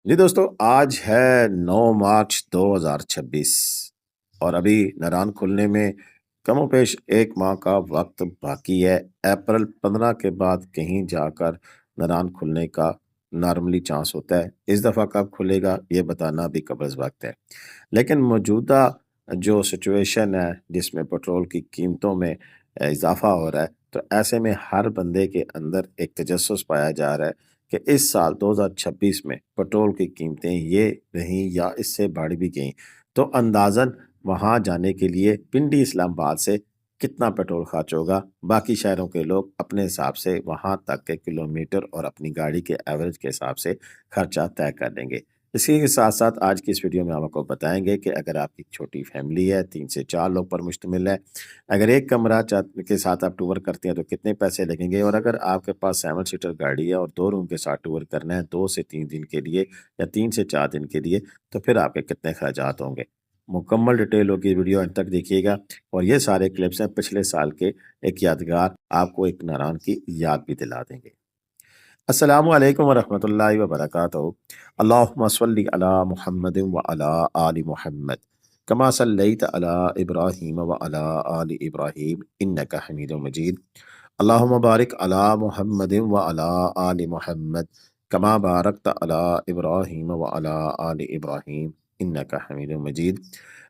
جی دوستوں، آج ہے 9 مارچ 2026 اور ابھی نران کھلنے میں کم و بیش 1 ماہ کا وقت باقی ہے۔ اپریل 15 کے بعد کہیں جا کر نران کھلنے کا نارملی چانس ہوتا ہے۔ اس دفعہ کب کھلے گا یہ بتانا بھی قبل وقت ہے، لیکن موجودہ جو سچویشن ہے جس میں پٹرول کی قیمتوں میں اضافہ ہو رہا ہے، تو ایسے میں ہر بندے کے اندر ایک تجسس پایا جا رہا ہے کہ اس سال 2026 میں پٹرول کی قیمتیں یہ رہیں یا اس سے بڑھ بھی گئیں تو اندازاً وہاں جانے کے لیے پنڈی اسلام آباد سے کتنا پٹرول خرچ ہوگا۔ باقی شہروں کے لوگ اپنے حساب سے وہاں تک کے کلومیٹر اور اپنی گاڑی کے ایوریج کے حساب سے خرچہ طے کر دیں گے۔ اسی کے ساتھ ساتھ آج کی اس ویڈیو میں ہم آپ کو بتائیں گے کہ اگر آپ کی چھوٹی فیملی ہے، 3 سے 4 لوگ پر مشتمل ہے، اگر ایک کمرہ کے ساتھ آپ ٹور کرتے ہیں تو کتنے پیسے لگیں گے، اور اگر آپ کے پاس 7 سیٹر گاڑی ہے اور 2 روم کے ساتھ ٹور کرنا ہے 2 سے 3 دن کے لیے یا 3 سے 4 دن کے لیے، تو پھر آپ کے کتنے خرچات ہوں گے۔ مکمل ڈیٹیل ہوگی، ویڈیو انت تک دیکھیے گا، اور یہ سارے کلپس ہیں پچھلے سال کے ایک یادگار، آپ کو ایک ناران کی یاد بھی دلا دیں گے۔ السلام علیکم ورحمۃ اللہ وبرکاتہ۔ اللہم صلی علی محمد وعلی آل محمد کما صلیت علی ابراہیم وعلی آل ابراہیم انک حمید مجید۔ اللہم بارک علی محمد وعلی آل محمد کما بارکت علی ابراہیم وعلی آل ابراہیم انک حمید مجید۔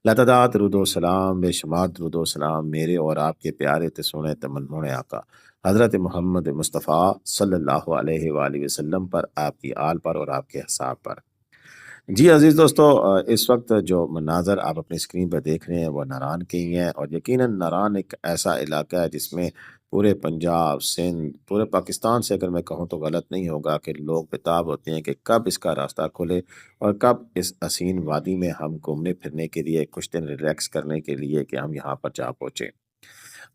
لاتعداد درود و سلام، بے شمار درود و سلام میرے اور آپ کے پیارے سونے تمنون آقا حضرت محمد مصطفیٰ صلی اللہ علیہ وآلہ وسلم پر، آپ کی آل پر اور آپ کے اصحاب پر۔ جی عزیز دوستو، اس وقت جو مناظر آپ اپنی اسکرین پر دیکھ رہے ہیں وہ ناران کے ہی ہیں، اور یقیناً ناران ایک ایسا علاقہ ہے جس میں پورے پنجاب، سندھ، پورے پاکستان سے اگر میں کہوں تو غلط نہیں ہوگا کہ لوگ بےتاب ہوتے ہیں کہ کب اس کا راستہ کھلے اور کب اس حسین وادی میں ہم گھومنے پھرنے کے لیے، کچھ دن ریلیکس کرنے کے لیے کہ ہم یہاں پر جا پہنچے۔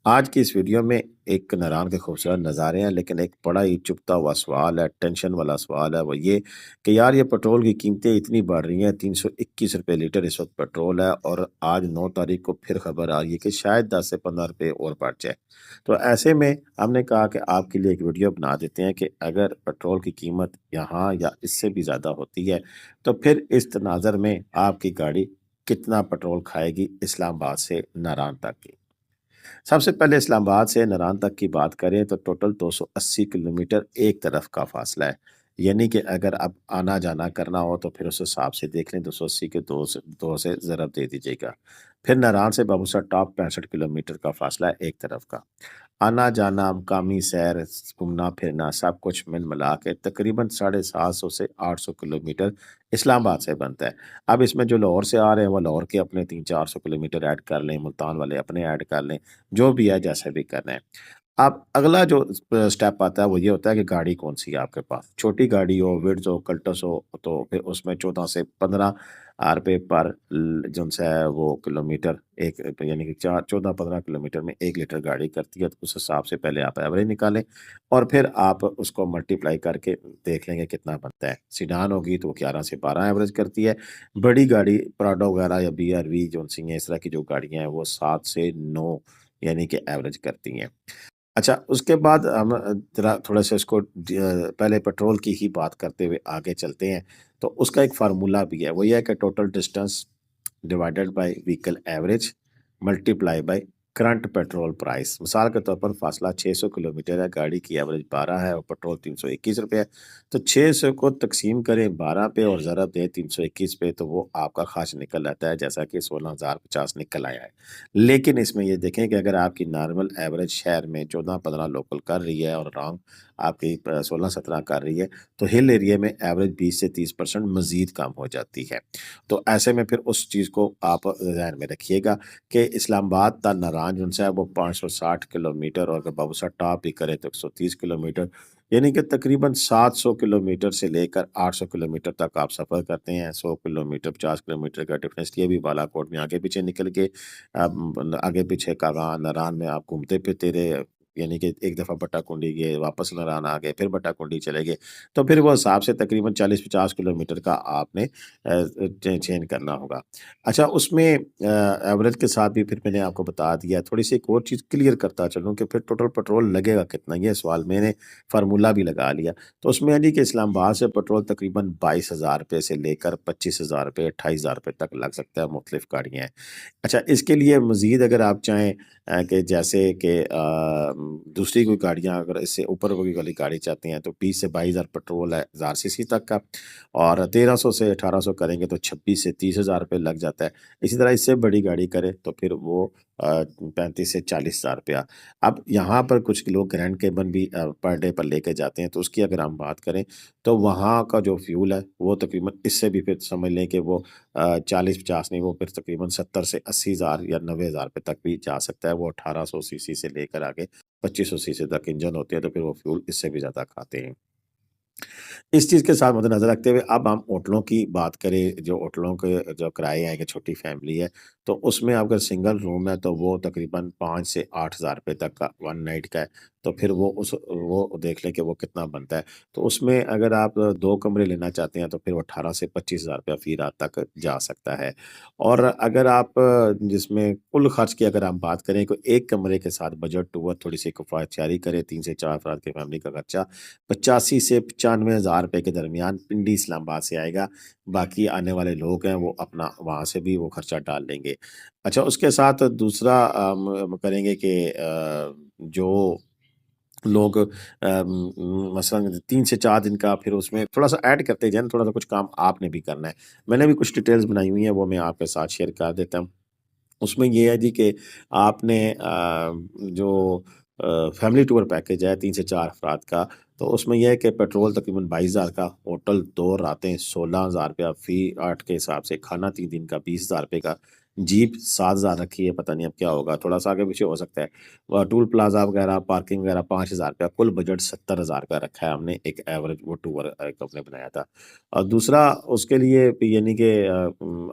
آج کی اس ویڈیو میں ایک ناران کے خوبصورت نظارے ہیں، لیکن ایک بڑا ہی چپتا ہوا سوال ہے، ٹینشن والا سوال ہے، وہ یہ کہ یار یہ پٹرول کی قیمتیں اتنی بڑھ رہی ہیں، 321 روپے لیٹر اس وقت پٹرول ہے، اور آج 9 تاریخ کو پھر خبر آ رہی ہے کہ شاید 10 سے 15 روپے اور بڑھ جائے۔ تو ایسے میں ہم نے کہا کہ آپ کے لیے ایک ویڈیو بنا دیتے ہیں کہ اگر پٹرول کی قیمت یہاں یا اس سے بھی زیادہ ہوتی ہے تو پھر اس تناظر میں آپ کی گاڑی کتنا پٹرول کھائے گی اسلام آباد سے ناران تک کی۔ سب سے پہلے اسلام آباد سے ناران تک کی بات کریں تو ٹوٹل 280 کلومیٹر ایک طرف کا فاصلہ ہے، یعنی کہ اگر اب آنا جانا کرنا ہو تو پھر اس حساب سے دیکھ لیں، 280 کے 2 سے ضرب دے دیجیے گا۔ پھر ناران سے بابوسر ٹاپ 65 کلومیٹر کا فاصلہ ہے ایک طرف کا۔ آنا جانا، مقامی سیر، گھومنا پھرنا، سب کچھ مل ملا کے تقریباً 750 سے 800 کلومیٹر اسلام آباد سے بنتا ہے۔ اب اس میں جو لاہور سے آ رہے ہیں وہ لاہور کے اپنے 300 400 کلومیٹر ایڈ کر لیں، ملتان والے اپنے ایڈ کر لیں، جو بھی ہے جیسے بھی کرنا ہے۔ اب اگلا جو سٹیپ آتا ہے وہ یہ ہوتا ہے کہ گاڑی کون سی ہے آپ کے پاس۔ چھوٹی گاڑی ہو، وڈز ہو، کلٹس ہو، تو پھر اس میں 14 سے 15 روپے پر جن سے ہے وہ کلومیٹر ایک، یعنی کہ 14 15 کلومیٹر میں 1 لیٹر گاڑی کرتی ہے، تو اس حساب سے پہلے آپ ایوریج نکالیں اور پھر آپ اس کو ملٹیپلائی کر کے دیکھ لیں گے کتنا بنتا ہے۔ سیڈان ہوگی تو وہ 11 سے 12 ایوریج کرتی ہے، بڑی گاڑی پراڈو وغیرہ یا بی آر وی جو سی ہیں اس طرح کی جو گاڑیاں ہیں وہ 7 سے 9 یعنی کہ ایوریج کرتی ہیں۔ اچھا، اس کے بعد ہم ذرا تھوڑا سا اس کو پہلے پیٹرول کی ہی بات کرتے ہوئے آگے چلتے ہیں۔ تو اس کا ایک فارمولا بھی ہے، وہ یہ ہے کہ total distance divided by vehicle average multiply by current petrol price. مثال کے طور پر فاصلہ 600 کلومیٹر ہے، گاڑی کی ایوریج 12 ہے اور پیٹرول 321 روپے ہے، تو 600 کو تقسیم کریں 12 پہ اور ضرب دیں 321 پہ، تو وہ آپ کا خرچ نکل آتا ہے جیسا کہ 16,050 نکل آیا ہے۔ لیکن اس میں یہ دیکھیں کہ اگر آپ کی نارمل ایوریج شہر میں 14 15 لوکل کر رہی ہے اور رانگ آپ کی 16 17 کر رہی ہے، تو ہل ایریا میں ایوریج 20 سے 30% مزید کم ہو جاتی ہے۔ تو ایسے میں پھر اس چیز کو آپ ذہن میں رکھیے گا کہ اسلام آباد تا ناران جو ہے وہ 560 کلومیٹر، اور اگر بابوسر ٹاپ بھی کرے تو 130 کلومیٹر، یعنی کہ تقریباً 700 کلومیٹر سے لے کر 800 کلومیٹر تک آپ سفر کرتے ہیں۔ 100 کلومیٹر 50 کلومیٹر کا ڈفرینس، یہ بھی بالا کوٹ میں آگے پیچھے نکل کے آگے پیچھے کاغان ناران میں آپ گھومتے پھرتے رہے، یعنی کہ ایک دفعہ بٹا کنڈی گئے, واپس نران آ گئے, پھر بٹا کنڈی چلے گئے, تو پھر وہ حساب سے تقریباً 40-50 کلومیٹر کا آپ نے چینج کرنا ہوگا. اچھا, اس میں ایوریج کے ساتھ بھی پھر میں نے آپ کو بتا دیا. تھوڑی سی ایک اور چیز کلیئر کرتا چلوں کہ پھر ٹوٹل پیٹرول لگے گا کتنا, یہ سوال میں نے فارمولہ بھی لگا لیا. تو اس میں ہے جی کہ اسلام آباد سے پیٹرول تقریباً 22,000 روپے سے لے کر 25,000 روپے 28,000 روپے تک لگ سکتا ہے, مختلف گاڑیاں ہیں. اچھا, اس کے لیے مزید اگر آپ چاہیں کہ جیسے کہ دوسری کوئی گاڑیاں اگر اس سے اوپر کوئی والی گاڑی چاہتے ہیں تو 20 سے 22,000 پیٹرول ہے 1000 سی سی تک کا, اور 1300 سے 1800 کریں گے تو 26 سے 30,000 روپے لگ جاتا ہے. اسی طرح اس سے بڑی گاڑی کرے تو پھر وہ 35 سے 40,000 روپیہ. اب یہاں پر کچھ لوگ گرینڈ کیبن بھی پر ڈے پر لے کے جاتے ہیں, تو اس کی اگر ہم بات کریں تو وہاں کا جو فیول ہے وہ تقریباً اس سے بھی پھر سمجھ لیں کہ وہ 40-50 نہیں, وہ پھر تقریباً 70 سے 80,000 یا 90,000 روپے تک بھی جا سکتا ہے. وہ 1800 سی سی سے لے کر آگے 2500 سی سی تک انجن ہوتے ہیں, تو پھر وہ فیول اس سے بھی زیادہ کھاتے ہیں. اس چیز کے ساتھ مد نظر رکھتے ہوئے اب ہم ہوٹلوں کی بات کریں. جو ہوٹلوں کے جو کرائے ہیں کہ چھوٹی فیملی ہے تو اس میں اگر سنگل روم ہے تو وہ تقریباً 5 سے 8,000 روپے تک کا 1 نائٹ کا ہے, تو پھر وہ دیکھ لیں کہ وہ کتنا بنتا ہے. تو اس میں اگر آپ 2 کمرے لینا چاہتے ہیں تو پھر وہ 18 سے 25,000 روپیہ فی رات تک جا سکتا ہے. اور اگر آپ جس میں کل خرچ کی اگر ہم بات کریں تو ایک کمرے کے ساتھ بجٹ ٹور تھوڑی سی کفایت کرے, 3 سے 4 افراد کی فیملی کا خرچہ 85 سے 95,000 روپے کے درمیان پنڈی اسلام آباد سے آئے گا. باقی آنے والے لوگ ہیں وہ اپنا وہاں سے بھی وہ خرچہ ڈال لیں گے. اچھا, اس کے ساتھ دوسرا کریں گے کہ جو لوگ مثلا 3 سے 4 دن کا پھر اس میں تھوڑا سا ایڈ کرتے جائیں, تھوڑا سا کچھ کام آپ نے بھی کرنا ہے. میں نے بھی کچھ ڈیٹیلز بنائی ہوئی ہیں, وہ میں آپ کے ساتھ شیئر کر دیتا ہوں. اس میں یہ ہے جی کہ آپ نے جو فیملی ٹور پیکیج ہے 3 سے 4 افراد کا, تو اس میں یہ ہے کہ پیٹرول تقریباً 22,000 کا, ہوٹل 2 راتیں 16,000 روپیہ فی 8 کے حساب سے, کھانا 3 دن کا 20,000 روپے کا, جیپ 7,000 رکھی ہے, پتہ نہیں اب کیا ہوگا, تھوڑا سا آگے پیچھے ہو سکتا ہے. ٹول پلازا وغیرہ پارکنگ وغیرہ 5,000 روپیہ, کل بجٹ 70,000 کا رکھا ہے ہم نے. ایک ایوریج وہ ٹور ہم نے بنایا تھا. اور دوسرا اس کے لیے یعنی کہ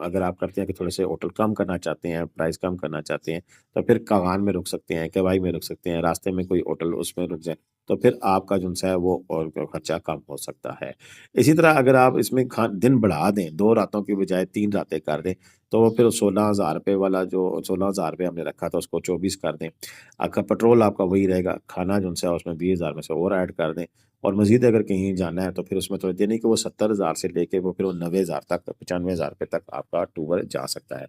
اگر آپ کرتے ہیں کہ تھوڑے سے ہوٹل کم کرنا چاہتے ہیں, پرائز کم کرنا چاہتے ہیں, تو پھر کاغان میں رک سکتے ہیں, کوائی میں رک سکتے ہیں, راستے میں کوئی ہوٹل اس میں رک جائیں, تو پھر آپ کا جو ہے وہ اور خرچہ کم ہو سکتا ہے. اسی طرح اگر آپ اس میں دن بڑھا دیں, 2 راتوں کی بجائے 3 راتیں کر دیں, تو وہ پھر 16,000 روپے والا جو 16,000 روپے ہم نے رکھا تھا اس کو 24 کر دیں. آپ کا پیٹرول آپ کا وہی رہے گا, کھانا جو ہے اس میں 20,000 میں سے اور ایڈ کر دیں. اور مزید اگر کہیں جانا ہے تو پھر اس میں تھوڑی دیر نہیں کہ وہ 70,000 سے لے کے وہ پھر وہ 90,000 تک 95,000 روپے تک آپ کا ٹور جا سکتا ہے.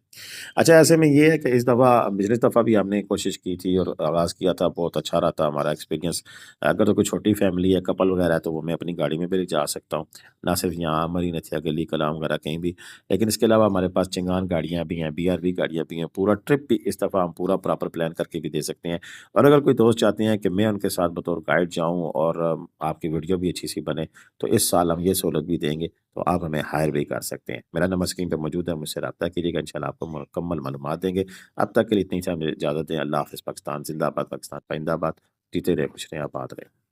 اچھا, ایسے میں یہ ہے کہ اس دفعہ پچھلی دفعہ بھی ہم نے کوشش کی تھی اور آغاز کیا تھا, بہت اچھا رہا تھا ہمارا ایکسپیرینس. اگر تو کوئی چھوٹی فیملی ہے, کپل وغیرہ ہے, تو وہ میں اپنی گاڑی میں بھی جا سکتا ہوں, نہ صرف یہاں مری نتھیا گلی کلام وغیرہ کہیں بھی. لیکن اس کے علاوہ ہمارے پاس چنگان گاڑیاں بھی ہیں, BRV گاڑیاں بھی ہیں. پورا ٹرپ بھی اس دفعہ ہم پورا پراپر پلان کر کے بھی دے سکتے ہیں. اور اگر کوئی دوست چاہتے ہیں کہ میں ان کے ساتھ بطور گائیڈ جاؤں اور آپ کی ویڈیو بھی اچھی سی بنے, تو اس سال ہم یہ سہولت بھی دیں گے, تو آپ ہمیں ہائر بھی کر سکتے ہیں. میرا نمبر اسکرین پہ موجود ہے, مجھ سے رابطہ کیجیے گا, انشاءاللہ آپ کو مکمل معلومات دیں گے. اب تک کے لیے اتنی سے ہمیں اجازت دیں. اللہ حافظ. پاکستان زندہ باد, پاکستان پائندہ باد. جیتے رہے, خوش رہیں, آباد رہیں.